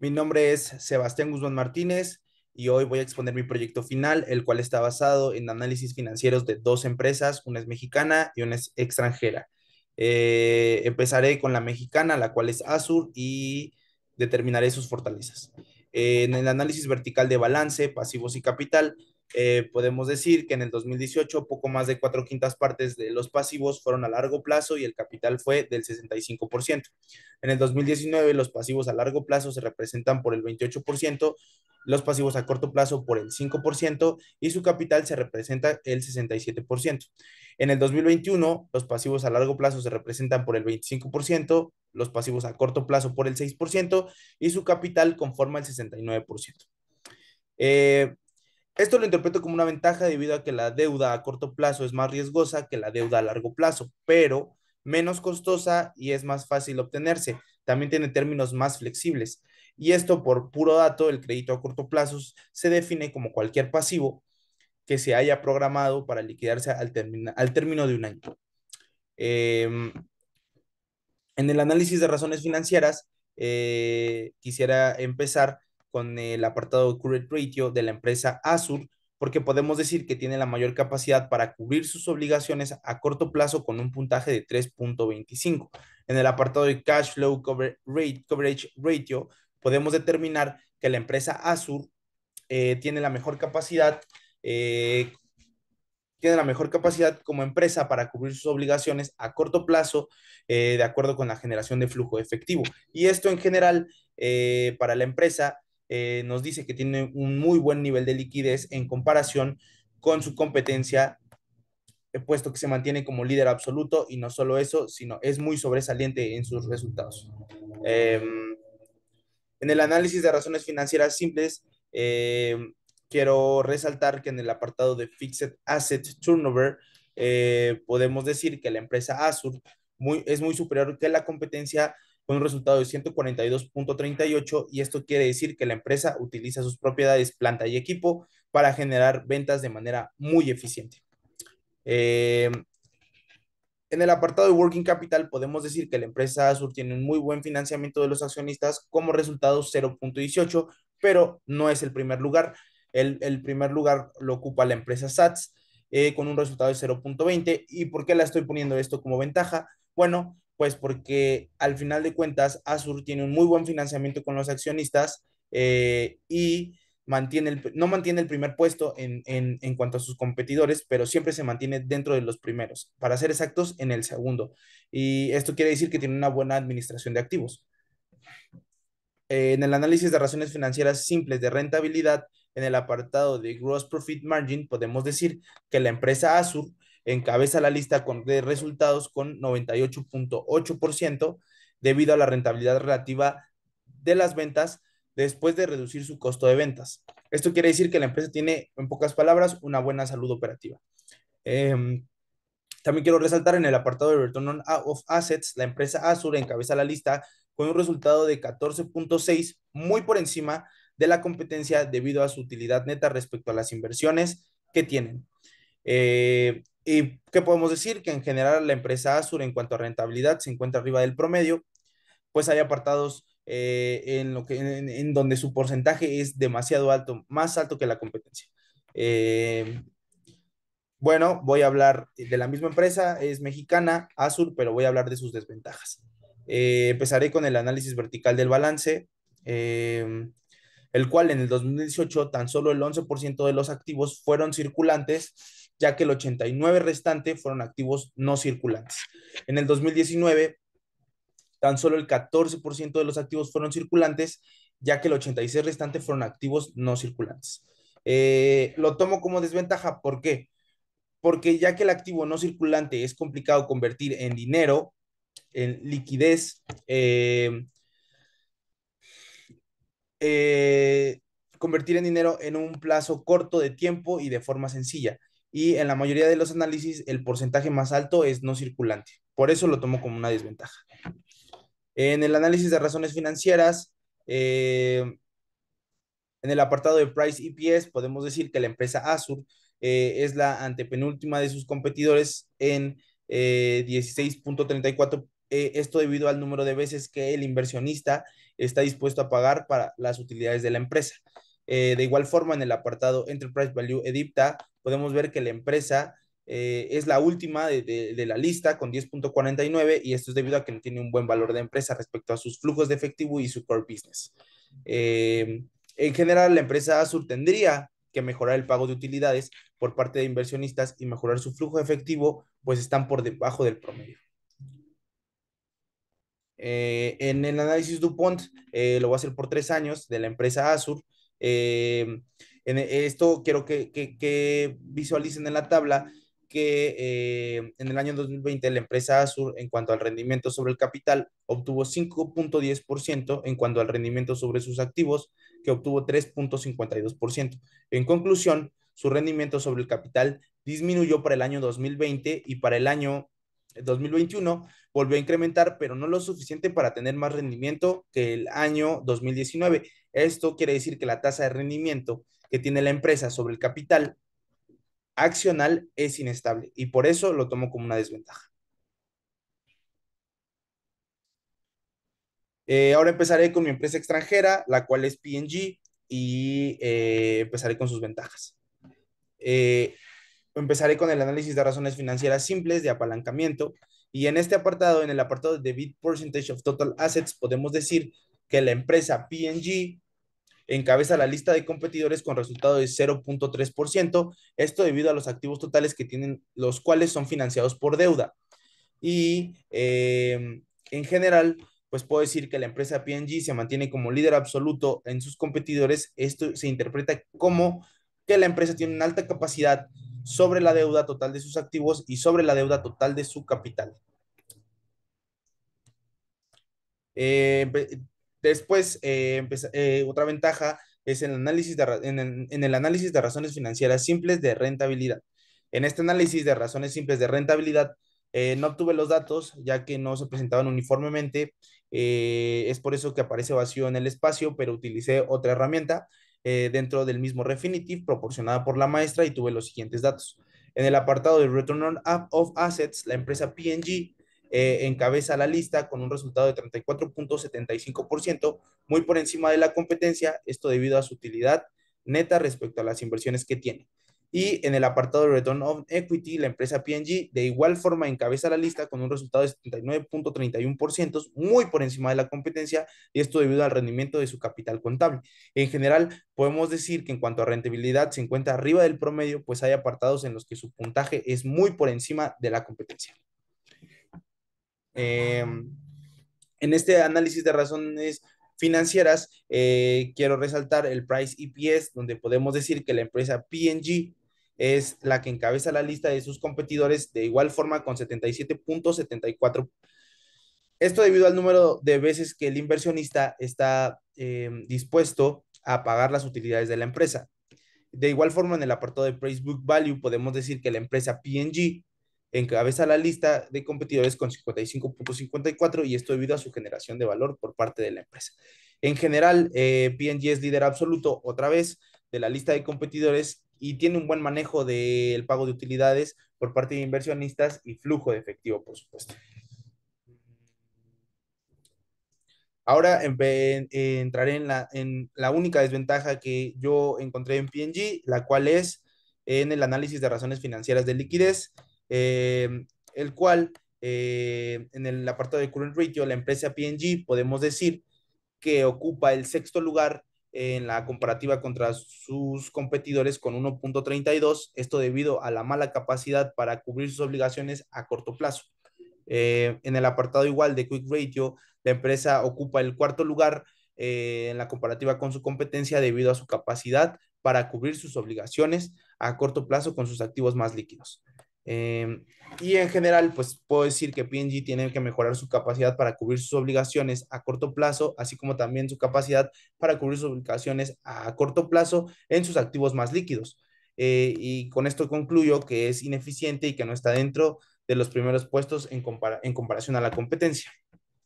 Mi nombre es Sebastián Guzmán Martínez y hoy voy a exponer mi proyecto final, el cual está basado en análisis financieros de dos empresas, una es mexicana y una es extranjera. Empezaré con la mexicana, la cual es Azur, y determinaré sus fortalezas. En el análisis vertical de balance, pasivos y capital, podemos decir que en el 2018 poco más de 4/5 partes de los pasivos fueron a largo plazo y el capital fue del 65%. En el 2019, los pasivos a largo plazo se representan por el 28%, los pasivos a corto plazo por el 5% y su capital se representa el 67%. En el 2021, los pasivos a largo plazo se representan por el 25%, los pasivos a corto plazo por el 6% y su capital conforma el 69%. Eh, Esto lo interpreto como una ventaja debido a que la deuda a corto plazo es más riesgosa que la deuda a largo plazo, pero menos costosa y es más fácil obtenerse. También tiene términos más flexibles. Y esto por puro dato, el crédito a corto plazo se define como cualquier pasivo que se haya programado para liquidarse al término de un año. Eh, en el análisis de razones financieras, quisiera empezar con el apartado Current Ratio de la empresa Azur, porque podemos decir que tiene la mayor capacidad para cubrir sus obligaciones a corto plazo con un puntaje de 3.25. En el apartado de Cash Flow Coverage Ratio, podemos determinar que la empresa Azur tiene la mejor capacidad eh, tiene la mejor capacidad como empresa para cubrir sus obligaciones a corto plazo, de acuerdo con la generación de flujo efectivo. Y esto en general, para la empresa, nos dice que tiene un muy buen nivel de liquidez en comparación con su competencia, puesto que se mantiene como líder absoluto y no solo eso, sino es muy sobresaliente en sus resultados. Eh, en el análisis de razones financieras simples, quiero resaltar que en el apartado de Fixed Asset Turnover, podemos decir que la empresa Azur es muy superior que la competencia con un resultado de 142.38, y esto quiere decir que la empresa utiliza sus propiedades, planta y equipo para generar ventas de manera muy eficiente. Eh, en el apartado de Working Capital, podemos decir que la empresa Azur tiene un muy buen financiamiento de los accionistas como resultado 0.18, pero no es el primer lugar. El primer lugar lo ocupa la empresa SATS, con un resultado de 0.20. ¿Y por qué la estoy poniendo esto como ventaja? Bueno, pues porque al final de cuentas Azur tiene un muy buen financiamiento con los accionistas, y no mantiene el primer puesto en cuanto a sus competidores, pero siempre se mantiene dentro de los primeros, para ser exactos, en el segundo. Y esto quiere decir que tiene una buena administración de activos. En el análisis de razones financieras simples de rentabilidad, en el apartado de Gross Profit Margin, podemos decir que la empresa Azur encabeza la lista de resultados con 98.8% debido a la rentabilidad relativa de las ventas después de reducir su costo de ventas. Esto quiere decir que la empresa tiene, en pocas palabras, una buena salud operativa. Eh, También quiero resaltar en el apartado de Return of Assets, la empresa Azure encabeza la lista con un resultado de 14.6, muy por encima de la competencia debido a su utilidad neta respecto a las inversiones que tienen. ¿Y qué podemos decir? Que en general la empresa Azure en cuanto a rentabilidad se encuentra arriba del promedio, pues hay apartados, en donde su porcentaje es demasiado alto, más alto que la competencia. Eh, bueno, voy a hablar de la misma empresa, es mexicana, Azur, pero voy a hablar de sus desventajas. Empezaré con el análisis vertical del balance, eh, el cual en el 2018 tan solo el 11% de los activos fueron circulantes, ya que el 89% restante fueron activos no circulantes. En el 2019, tan solo el 14% de los activos fueron circulantes, ya que el 86% restante fueron activos no circulantes. Lo tomo como desventaja, ¿por qué? Porque ya que el activo no circulante es complicado convertir en dinero, en liquidez, eh, convertir en dinero en un plazo corto de tiempo y de forma sencilla. Y en la mayoría de los análisis, el porcentaje más alto es no circulante. Por eso lo tomo como una desventaja. En el análisis de razones financieras, eh, en el apartado de Price EPS, podemos decir que la empresa Azur es la antepenúltima de sus competidores en 16.34 esto debido al número de veces que el inversionista está dispuesto a pagar para las utilidades de la empresa. De igual forma, en el apartado Enterprise Value EBITDA, podemos ver que la empresa es la última de la lista con 10.49 y esto es debido a que no tiene un buen valor de empresa respecto a sus flujos de efectivo y su core business. En general, la empresa Azur tendría que mejorar el pago de utilidades por parte de inversionistas y mejorar su flujo de efectivo, pues están por debajo del promedio. En el análisis DuPont, lo voy a hacer por 3 años de la empresa Azur. En esto quiero que visualicen en la tabla que en el año 2020 la empresa Azur en cuanto al rendimiento sobre el capital obtuvo 5.10% en cuanto al rendimiento sobre sus activos, que obtuvo 3.52%. En conclusión, su rendimiento sobre el capital disminuyó para el año 2020 y para el año 2021 volvió a incrementar, pero no lo suficiente para tener más rendimiento que el año 2019. Esto quiere decir que la tasa de rendimiento que tiene la empresa sobre el capital accional es inestable y por eso lo tomo como una desventaja. Ahora empezaré con mi empresa extranjera, la cual es P&G, y empezaré con sus ventajas. Eh, Empezaré con el análisis de razones financieras simples de apalancamiento. Y en este apartado, en el apartado de Bid Percentage of Total Assets, podemos decir que la empresa P&G encabeza la lista de competidores con resultado de 0.3%, esto debido a los activos totales que tienen, los cuales son financiados por deuda. Y en general, pues puedo decir que la empresa P&G se mantiene como líder absoluto en sus competidores. Esto se interpreta como que la empresa tiene una alta capacidad sobre la deuda total de sus activos y sobre la deuda total de su capital. Eh, Después, otra ventaja es en el análisis de razones financieras simples de rentabilidad. En este análisis de razones simples de rentabilidad, no obtuve los datos ya que no se presentaban uniformemente. Es por eso que aparece vacío en el espacio, pero utilicé otra herramienta dentro del mismo Refinitiv proporcionada por la maestra y tuve los siguientes datos. En el apartado de Return on of Assets, la empresa P&G encabeza la lista con un resultado de 34.75%, muy por encima de la competencia, esto debido a su utilidad neta respecto a las inversiones que tiene. Y en el apartado de Return on Equity, la empresa P&G de igual forma encabeza la lista con un resultado de 79.31%, muy por encima de la competencia, y esto debido al rendimiento de su capital contable. En general, podemos decir que en cuanto a rentabilidad se encuentra arriba del promedio, pues hay apartados en los que su puntaje es muy por encima de la competencia. En este análisis de razones financieras, quiero resaltar el Price EPS, donde podemos decir que la empresa P&G es la que encabeza la lista de sus competidores de igual forma con 77.74. Esto debido al número de veces que el inversionista está dispuesto a pagar las utilidades de la empresa. De igual forma, en el apartado de Price Book Value, podemos decir que la empresa P&G encabeza la lista de competidores con 55.54 y esto debido a su generación de valor por parte de la empresa. En general, P&G es líder absoluto otra vez de la lista de competidores y tiene un buen manejo del pago de utilidades por parte de inversionistas y flujo de efectivo, por supuesto. Ahora entraré en la única desventaja que yo encontré en P&G, la cual es en el análisis de razones financieras de liquidez, el cual en el apartado de current ratio, la empresa P&G podemos decir que ocupa el sexto lugar en la comparativa contra sus competidores con 1.32, esto debido a la mala capacidad para cubrir sus obligaciones a corto plazo. En el apartado igual de Quick Ratio, la empresa ocupa el cuarto lugar en la comparativa con su competencia debido a su capacidad para cubrir sus obligaciones a corto plazo con sus activos más líquidos. Y en general, pues puedo decir que P&G tiene que mejorar su capacidad para cubrir sus obligaciones a corto plazo, así como también su capacidad para cubrir sus obligaciones a corto plazo en sus activos más líquidos. Y con esto concluyo que es ineficiente y que no está dentro de los primeros puestos en comparación a la competencia.